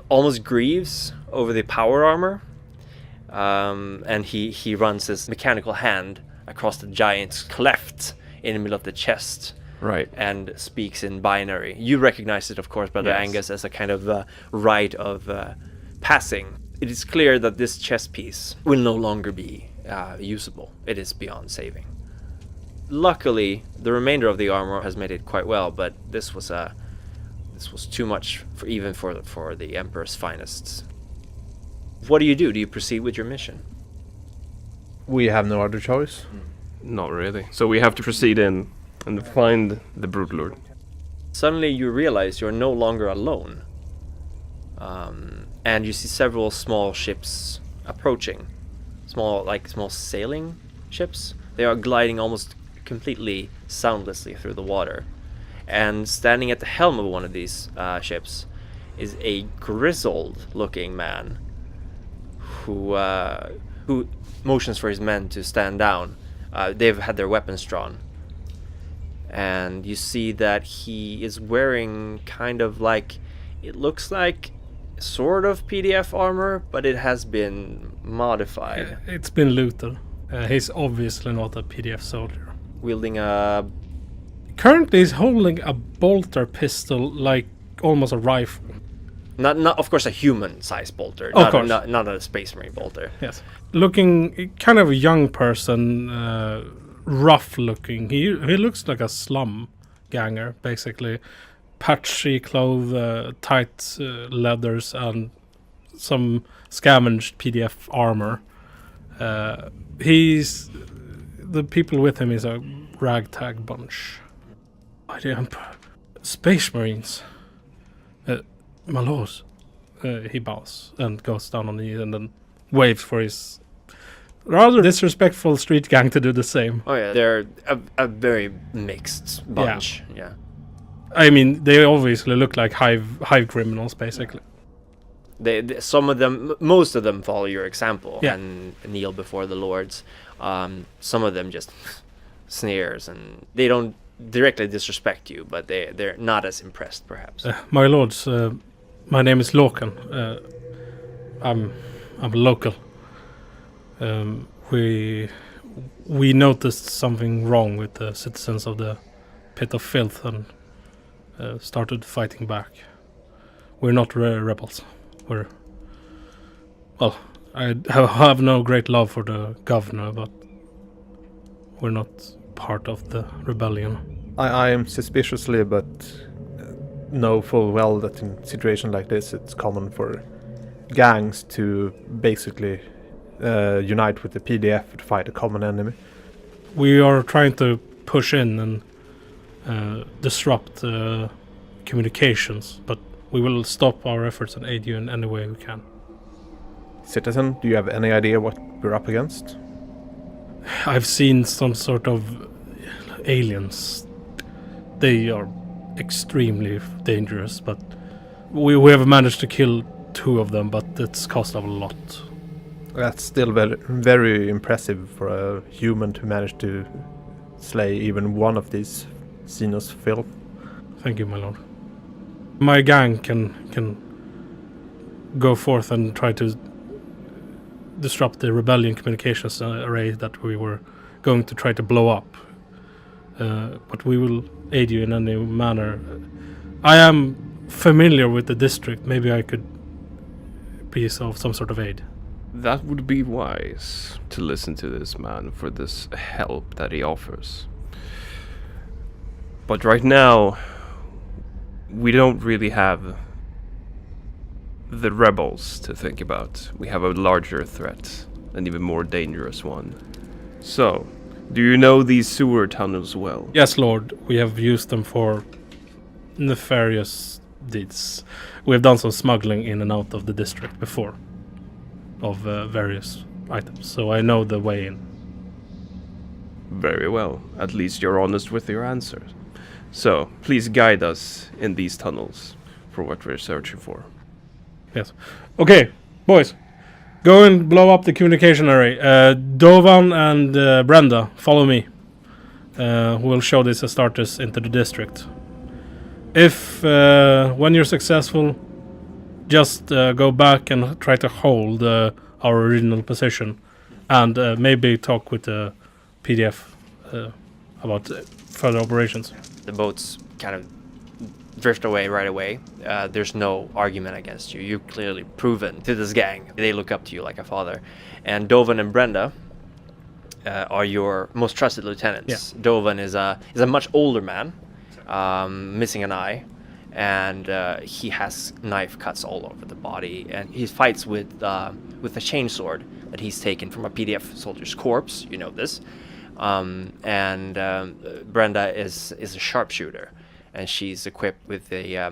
almost grieves over the power armor. And he runs his mechanical hand across the giant's cleft in the middle of the chest. Right. And speaks in binary. You recognize it, of course, Brother Yes. Angus, as a kind of rite of passing. It is clear that this chess piece will no longer be usable. It is beyond saving. Luckily, the remainder of the armor has made it quite well, but this was too much for the Emperor's finest. What do? Do you proceed with your mission? We have no other choice. Not really. So we have to proceed in and find the Broodlord. Suddenly you realize you're no longer alone. And you see several small ships approaching. Small sailing ships. They are gliding almost completely soundlessly through the water. And standing at the helm of one of these ships is a grizzled-looking man who motions for his men to stand down. They've had their weapons drawn. And you see that he is wearing kind of like, it looks like sort of PDF armor, but it has been modified. It's been looted. He's obviously not a PDF soldier. Wielding a... Currently he's holding a bolter pistol, like almost a rifle. Not of course a human-sized bolter. Of course. Not a Space Marine bolter. Yes. Looking kind of a young person, rough looking. He looks like a slum ganger, basically. Patchy clothes, tight leathers, and some scavenged PDF armor. The people with him is a ragtag bunch. The Emperor. Space Marines. My lords. He bows and goes down on the knee and then waves for his rather disrespectful street gang to do the same. Oh yeah, they're a very mixed bunch. Yeah. I mean, they obviously look like hive criminals, basically. They some of them, most of them follow your example and kneel before the lords. Some of them just sneers, and they don't directly disrespect you, but they're not as impressed, perhaps. My lords, my name is Lorcan. I'm a local. We noticed something wrong with the citizens of the Pit of Filth and started fighting back. We're not rebels. I have no great love for the governor, but we're not part of the rebellion. I am suspiciously, but know full well that in a situation like this, it's common for gangs to basically unite with the PDF to fight a common enemy. We are trying to push in and disrupt communications, but we will stop our efforts and aid you in any way we can. Citizen, do you have any idea what we're up against? I've seen some sort of aliens. They are extremely dangerous, but we have managed to kill 2 of them, but it's cost a lot. That's still very, very impressive for a human to manage to slay even one of these Xenos filth. Thank you, my lord. My gang can go forth and try to disrupt the rebellion communications array that we were going to try to blow up. But we will aid you in any manner. I am familiar with the district. Maybe I could be of some sort of aid. That would be wise to listen to this man for this help that he offers. But right now, we don't really have the rebels to think about. We have a larger threat, an even more dangerous one. So, do you know these sewer tunnels well? Yes, Lord. We have used them for nefarious deeds. We have done some smuggling in and out of the district before of various items, so I know the way in. Very well. At least you're honest with your answers. So, please guide us in these tunnels for what we're searching for. Yes. Okay, boys. Go and blow up the communication array. Dovan and Brenda, follow me. We'll show this Astartes into the district. If, when you're successful, just go back and try to hold our original position. And maybe talk with the PDF about further operations. The boats kind of drift away right away. There's no argument against you. You've clearly proven to this gang. They look up to you like a father. And Dovan and Brenda are your most trusted lieutenants. Yeah. Dovan is a much older man, missing an eye, and he has knife cuts all over the body. And he fights with a chainsword that he's taken from a PDF soldier's corpse. You know this. And Brenda is a sharpshooter, and she's equipped with a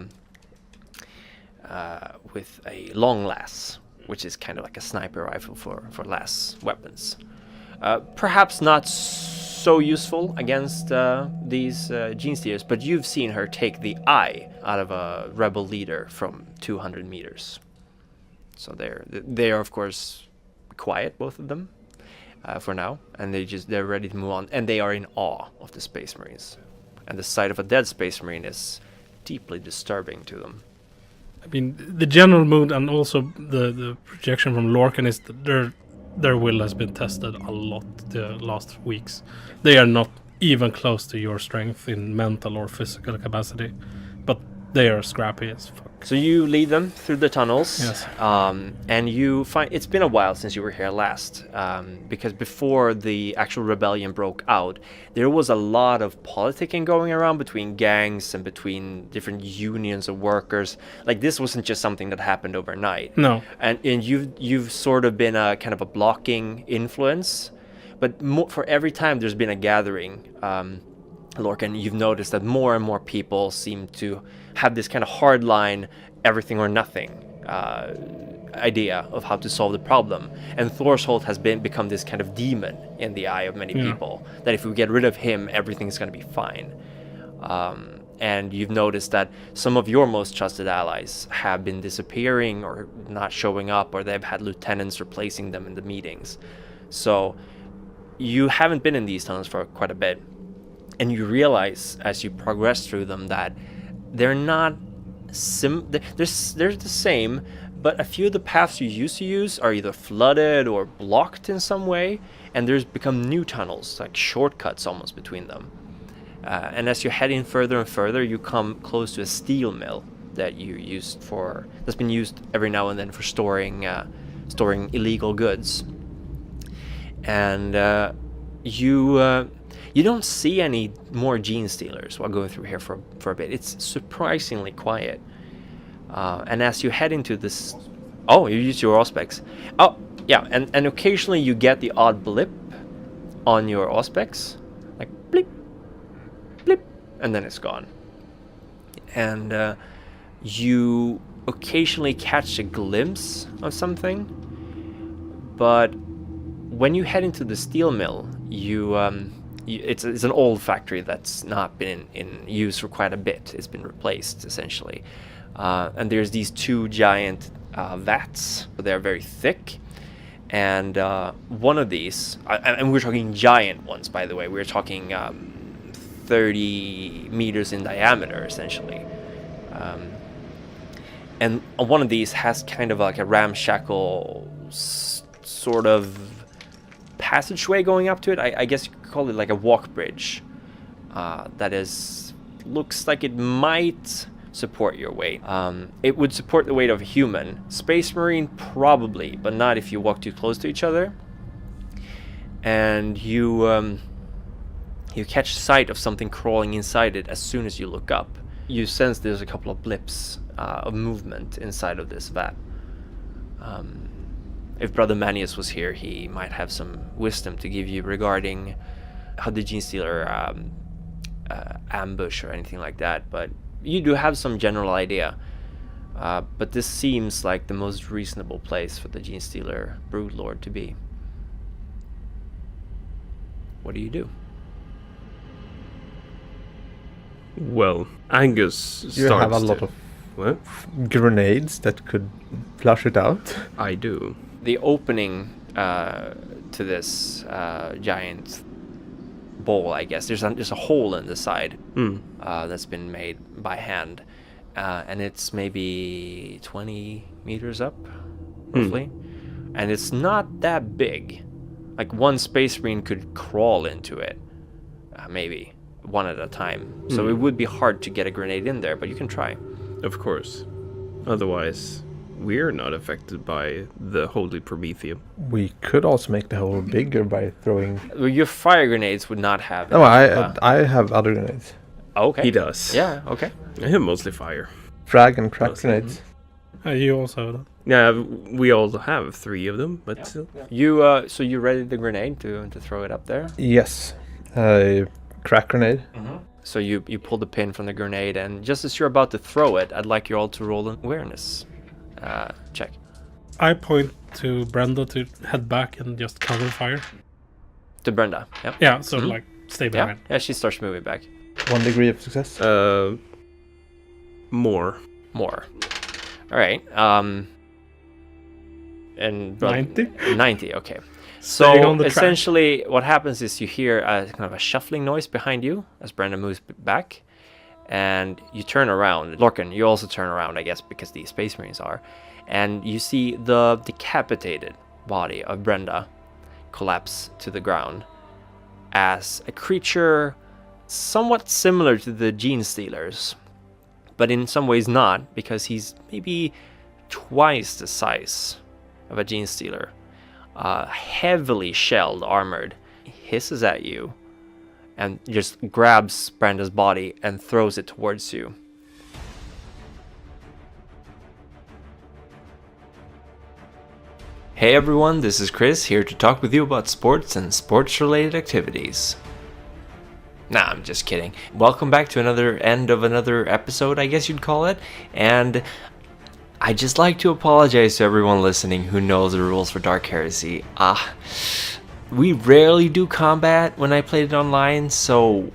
long lass, which is kind of like a sniper rifle for lass weapons. Perhaps not so useful against these genestealers, but you've seen her take the eye out of a rebel leader from 200 meters. So they are of course quiet, both of them. For now, and they're ready to move on, and they are in awe of the Space Marines, and the sight of a dead Space Marine is deeply disturbing to them. I mean, the general mood and also the projection from Lorcan is that their will has been tested a lot the last weeks. They are not even close to your strength in mental or physical capacity, but they are scrappy as fuck. So you lead them through the tunnels, Yes. And you find it's been a while since you were here last, because before the actual rebellion broke out, there was a lot of politicking going around between gangs and between different unions of workers. Like, this wasn't just something that happened overnight. No. And you've sort of been a kind of a blocking influence, but for every time there's been a gathering, Lorcan, you've noticed that more and more people seem to have this kind of hard line, everything or nothing idea of how to solve the problem. And Thorsholt has become this kind of demon in the eye of many people, that if we get rid of him, everything's going to be fine. And you've noticed that some of your most trusted allies have been disappearing or not showing up, or they've had lieutenants replacing them in the meetings. So you haven't been in these tunnels for quite a bit. And you realize as you progress through them that they're not they're the same, but a few of the paths you used to use are either flooded or blocked in some way, and there's become new tunnels, like shortcuts almost between them. And as you're heading further and further, you come close to a steel mill that that's been used every now and then for storing illegal goods. And you don't see any more genestealers while going through here for a bit. It's surprisingly quiet. And as you head into this... Oh, you use your auspex. Oh, yeah, and occasionally you get the odd blip on your auspex. Like, blip, blip, and then it's gone. And you occasionally catch a glimpse of something. But when you head into the steel mill, it's an old factory that's not been in use for quite a bit. It's been replaced, essentially. And there's these two giant vats. They're very thick. And one of these, and we're talking giant ones, by the way. We're talking 30 meters in diameter, essentially. And one of these has kind of like a ramshackle sort of passageway going up to it. I guess you could call it like a walk bridge. That looks like it might support your weight. It would support the weight of a human. Space Marine, probably, but not if you walk too close to each other. And you catch sight of something crawling inside it as soon as you look up. You sense there's a couple of blips of movement inside of this vat. If Brother Manius was here, he might have some wisdom to give you regarding how the genestealer ambush or anything like that, but you do have some general idea. But this seems like the most reasonable place for the genestealer broodlord to be. What do you do? Well, Angus starts You have a to- lot of What? grenades that could flush it out. I do. The opening to this giant bowl, I guess, there's a hole in the side that's been made by hand, and it's maybe 20 meters up, roughly, and it's not that big. Like one Space Marine could crawl into it, maybe one at a time. So it would be hard to get a grenade in there, but you can try. Of course. Otherwise, we're not affected by the holy Prometheum. We could also make the hole bigger by throwing... Well, your fire grenades would not have. No, enough, I have other grenades. Okay. He does. Yeah. Okay. I have mostly fire. Frag and crack Mostly. grenades. You also have that. Yeah, we all have 3 of them, but still. You so you ready the grenade to throw it up there? Yes. Crack grenade. So you pull the pin from the grenade, and just as you're about to throw it, I'd like you all to roll an awareness check. I point to Brenda to head back and just cover fire. To Brenda. Yep. Yeah, so like stay Yeah. behind. Yeah. She starts moving back. 1 degree of success. More. More. All right. And 90? 90. Okay. Staying So on the track. essentially, what happens is you hear a kind of a shuffling noise behind you as Brenda moves back, and you turn around. Lorcan, you also turn around, I guess, because the Space Marines are, and you see the decapitated body of Brenda collapse to the ground as a creature somewhat similar to the genestealers, but in some ways not, because he's maybe twice the size of a genestealer. Heavily shelled, armored, hisses at you and just grabs Brenda's body and throws it towards you. Hey everyone, this is Chris here to talk with you about sports and sports related activities. Nah, I'm just kidding. Welcome back to another end of another episode, I guess you'd call it. And I'd just like to apologize to everyone listening who knows the rules for Dark Heresy. We rarely do combat when I played it online, so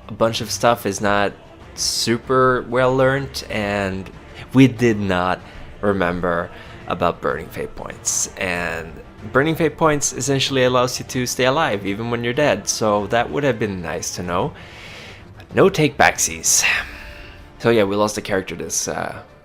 a bunch of stuff is not super well learned, and we did not remember about burning fate points. And burning fate points essentially allows you to stay alive even when you're dead, so that would have been nice to know. No take backsies. So yeah, we lost a character this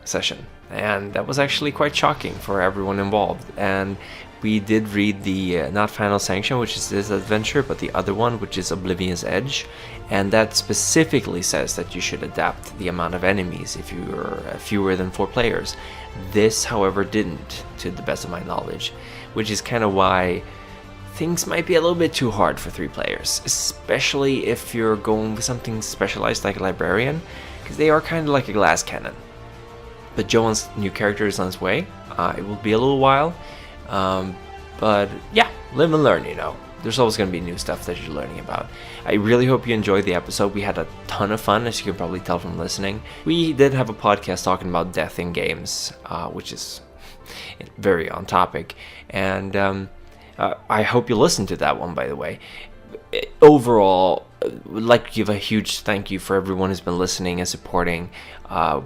session, and that was actually quite shocking for everyone involved. And we did read the not Final Sanction, which is this adventure, but the other one, which is Oblivion's Edge, and that specifically says that you should adapt the amount of enemies if you're fewer than 4 players. This, however, didn't, to the best of my knowledge, which is kind of why things might be a little bit too hard for 3 players, especially if you're going with something specialized like a librarian, because they are kind of like a glass cannon. But Joan's new character is on his way. It will be a little while. But yeah, live and learn, you know. There's always going to be new stuff that you're learning about. I really hope you enjoyed the episode. We had a ton of fun, as you can probably tell from listening. We did have a podcast talking about death in games, which is very on topic. And I hope you listened to that one, by the way. Overall, would like to give a huge thank you for everyone who's been listening and supporting.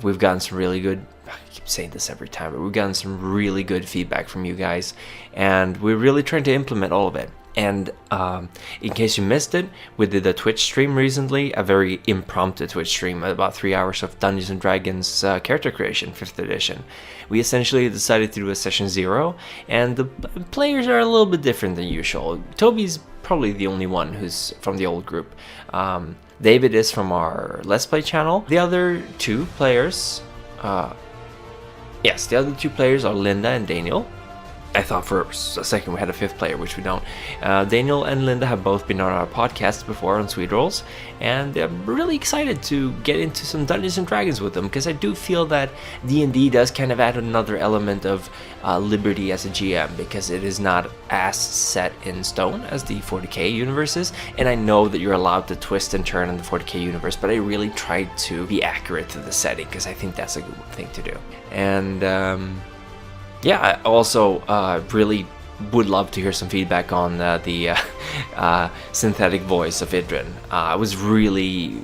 We've gotten some really good, I keep saying this every time, but we've gotten some really good feedback from you guys, and we're really trying to implement all of it. And in case you missed it, we did a Twitch stream recently, a very impromptu Twitch stream, about 3 hours of Dungeons & Dragons character creation, 5th edition. We essentially decided to do a session 0, and the players are a little bit different than usual. Toby's probably the only one who's from the old group. David is from our Let's Play channel. The other 2 players, the other 2 players are Linda and Daniel. I thought for a second we had a 5th player, which we don't. Daniel and Linda have both been on our podcast before on Swede Rolls, and I'm really excited to get into some Dungeons & Dragons with them, because I do feel that D&D does kind of add another element of liberty as a GM, because it is not as set in stone as the 40k universe is, and I know that you're allowed to twist and turn in the 40k universe, but I really tried to be accurate to the setting, because I think that's a good thing to do. And I also really would love to hear some feedback on the synthetic voice of Idran. I was really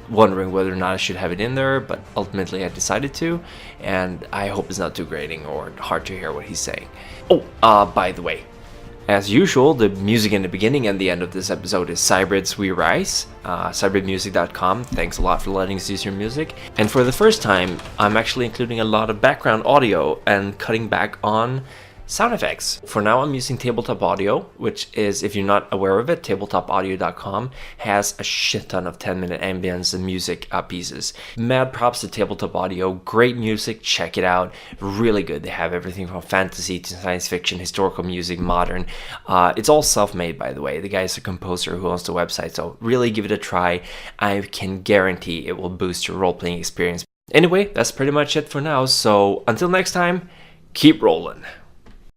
wondering whether or not I should have it in there, but ultimately I decided to, and I hope it's not too grating or hard to hear what he's saying. Oh, by the way, as usual, the music in the beginning and the end of this episode is Cybrid's We Rise, cybridmusic.com. Thanks a lot for letting us use your music. And for the first time, I'm actually including a lot of background audio and cutting back on sound effects. For now, I'm using Tabletop Audio, which is, if you're not aware of it, tabletopaudio.com has a shit ton of 10-minute ambience and music pieces. Mad props to Tabletop Audio. Great music. Check it out. Really good. They have everything from fantasy to science fiction, historical music, modern. It's all self-made, by the way. The guy is a composer who owns the website, so really give it a try. I can guarantee it will boost your role-playing experience. Anyway, that's pretty much it for now, so until next time, keep rolling.